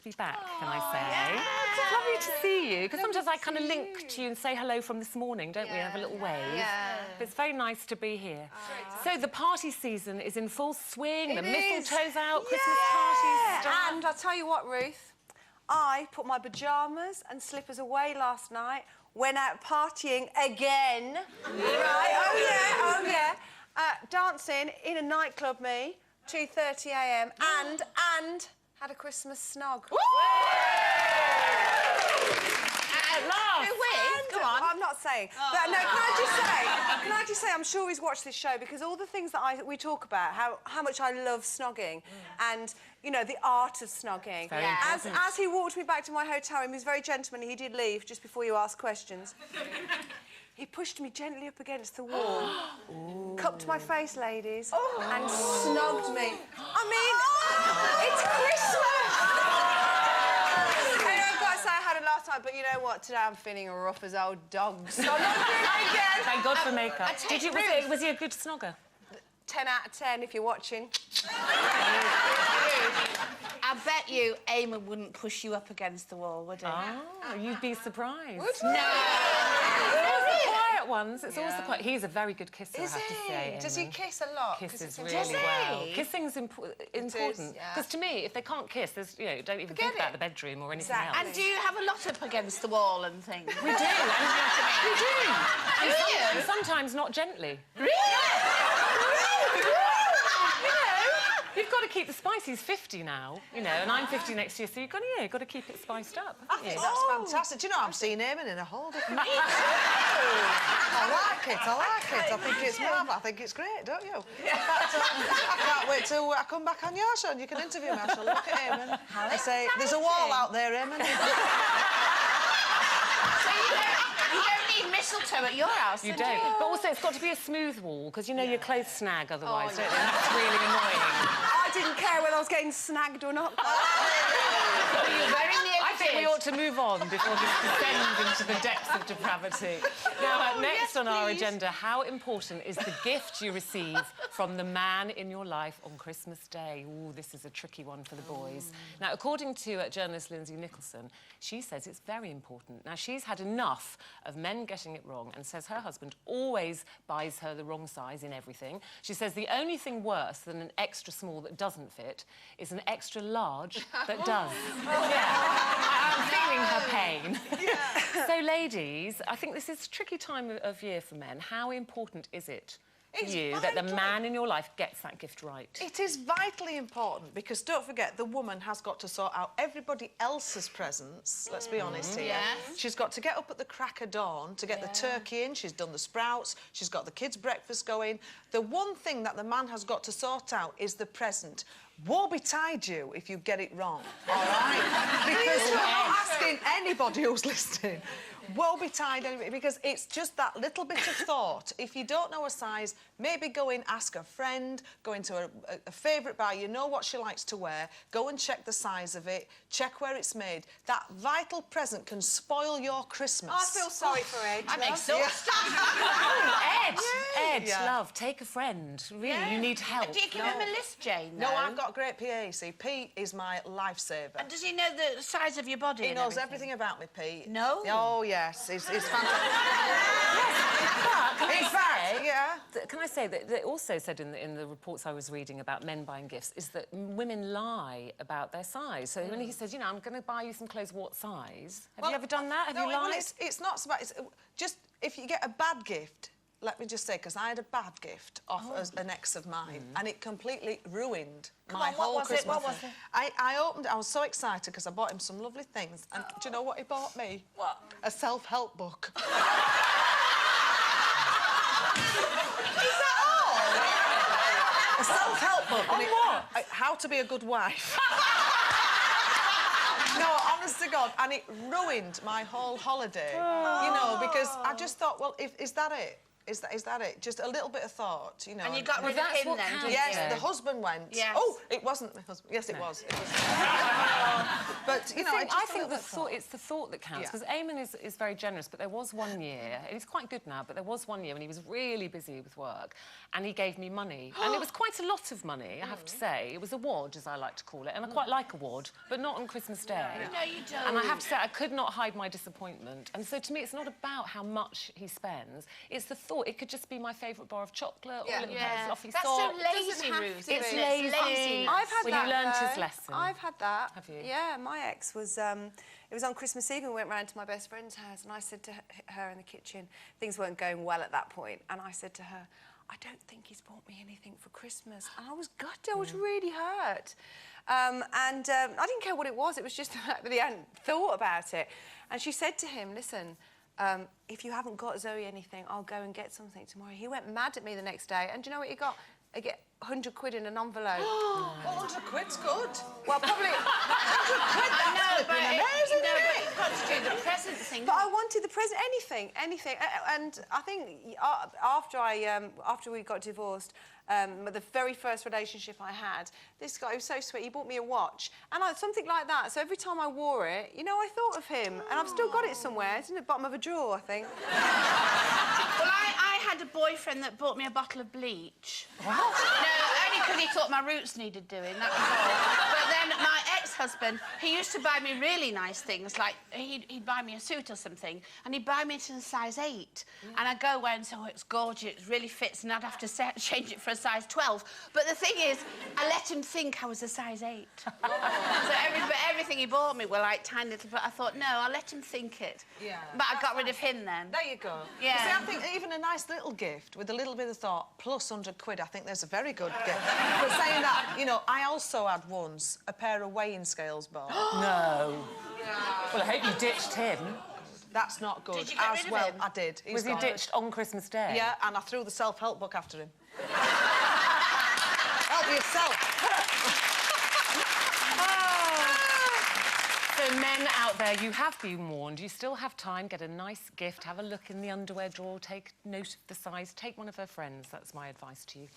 be back, can I say? It's lovely to see you, because sometimes I kind of link to you and say hello from this morning, don't we? Have a little wave. Yeah. But it's very nice to be here. So the party season is in full swing, the mistletoe's out, Christmas parties start. And I'll tell you what, Ruth, I put my pyjamas and slippers away last night, went out partying again. Right? Oh, yeah. Dancing in a nightclub, me, 2:30 a.m. and had a Christmas snog. Go on. I'm not saying. But no, can I just say, I'm sure he's watched this show, because all the things that we talk about, how much I love snogging and, you know, the art of snogging. As he walked me back to my hotel room, he was very gentlemanly. He did leave just before you asked questions. He pushed me gently up against the wall, cupped my face, ladies, and snogged me. I mean, it's Christmas! Anyway, I've got to say I had a last night, but you know what? Today I'm feeling rough as old dogs. So I'm not doing it again. Thank God for makeup. Was he a good snogger? 10 out of 10 if you're watching. I bet you Eamon wouldn't push you up against the wall, would he? Oh, you'd be surprised. Would no! It's the quiet ones. It's always the quiet. He's a very good kisser, I have to say. Does he kiss a lot? Kisses really well. Kissing's important. Because to me, if they can't kiss, there's, you know, don't even think about the bedroom or anything else. And do you have a lot up against the wall and things? We do. We do. And sometimes not gently. Really? You've got to keep the spice. He's 50 now, you know, and I'm 50 next year, so you've got to keep it spiced up. I think that's fantastic. Do you know, I'm seeing Eamon in a whole different... I like it. I think it's marvellous. I think it's great, don't you? In fact, I can't wait till I come back on your show and you can interview me. I shall look at Eamon. I say, there's a wall out there, Eamon. You don't need mistletoe at your house, You don't. But also, it's got to be a smooth wall, because, you know, your clothes snag otherwise, don't they? That's really annoying. I didn't care whether I was getting snagged or not. I think we ought to move on before this descends into the depths of depravity. Now, next on our agenda, how important is the gift you receive from the man in your life on Christmas Day? Ooh, this is a tricky one for the boys. Now, according to journalist Lindsay Nicholson, she says it's very important. Now, she's had enough of men getting it wrong and says her husband always buys her the wrong size in everything. She says the only thing worse than an extra small that doesn't fit is an extra large that does. I'm feeling her pain. So, ladies, I think this is a tricky time of year for men. How important is it to you that the man in your life gets that gift right? It is vitally important, because don't forget, the woman has got to sort out everybody else's presents. Let's be honest here. She's got to get up at the crack of dawn to get the turkey in. She's done the sprouts. She's got the kids' breakfast going. The one thing that the man has got to sort out is the present. Woe betide you if you get it wrong, all right? Because we're not asking anybody who's listening. Woe betide anybody, because it's just that little bit of thought. If you don't know a size, maybe go in, ask a friend, go into a favourite bar, you know what she likes to wear, go and check the size of it, check where it's made. That vital present can spoil your Christmas. I feel sorry for Ed. I'm exhausted. Ed, love, take a friend. Really, you need help. Do you give him a list, Jane? No, I've got a great PA, see. Pete is my lifesaver. And does he know the size of your body? He knows everything about me, Pete. No? Oh, yes. It's fantastic. Can I say that they also said in the reports I was reading about men buying gifts is that women lie about their size. So when he says, you know, I'm going to buy you some clothes, what size? Have you ever done that? Have you lied? Well, it's not about... It's just, if you get a bad gift... Let me just say, because I had a bad gift off an ex of mine, and it completely ruined my whole Christmas. What was it? I opened it, I was so excited because I bought him some lovely things, and do you know what he bought me? What? A self-help book. Is that all? A self-help book. On what? How to be a good wife. No, honest to God, and it ruined my whole holiday. You know, because I just thought, well, is that it? Is that it? Just a little bit of thought, you know. And you got rid of him then, didn't you? Yes, the husband went. Yes. Oh, it wasn't my husband. Yes, it was. But you know, I think it's the thought that counts, because Eamon is very generous, but there was one year, and he's quite good now, but there was one year when he was really busy with work, and he gave me money. And it was quite a lot of money, I have to say. It was a wad, as I like to call it, and I quite like a wad, but not on Christmas Day. No, you don't. And I have to say, I could not hide my disappointment. And so, to me, it's not about how much he spends, it's the thought. It could just be my favourite bar of chocolate or a little fluffy That's sock. so lazy, Ruth. It's lazy. I've had that, you learned though. his lesson. I've had that. Have you? Yeah, my ex was... it was on Christmas Eve and we went round to my best friend's house and I said to her in the kitchen, things weren't going well at that point, and I said to her, I don't think he's bought me anything for Christmas. And I was gutted, I was really hurt. I didn't care what it was just the fact that he hadn't thought about it. And she said to him, listen, if you haven't got Zoe anything, I'll go and get something tomorrow. He went mad at me the next day, and do you know what he got? I get 100 quid in an envelope. 100 quid's good. Well, probably... 100 quid, I know, but amazing, you've got to do the present thing. But I wanted the present, anything. And I think after we got divorced, the very first relationship I had, this guy was so sweet, he bought me a watch. And something like that. So every time I wore it, you know, I thought of him. And I've still got it somewhere. It's in the bottom of a drawer, I think. Well, I had a boyfriend that bought me a bottle of bleach. What? No, only because he thought my roots needed doing, that was all. But then my ex-husband, he used to buy me really nice things, like he'd buy me a suit or something, and he'd buy me it in a size 8. And I'd go away and say, oh, it's gorgeous, it really fits, and I'd have to change it for a size 12. But the thing is, I let him think I was a size 8. So everything he bought me were like tiny little, but I thought, no, I'll let him think it. Yeah. But I got rid of him then. There you go. Yeah. See, I think even a nice little gift with a little bit of thought plus 100 quid, I think there's a very good gift. But saying that, you know, I also had once a pair of weighing scales bought. No. Well, I hope you ditched him. That's not good. Did you get rid of him? I did. Was he ditched on Christmas Day? Yeah, and I threw the self-help book after him. Help yourself. So men out there, you have been warned. You still have time. Get a nice gift. Have a look in the underwear drawer. Take note of the size. Take one of her friends. That's my advice to you.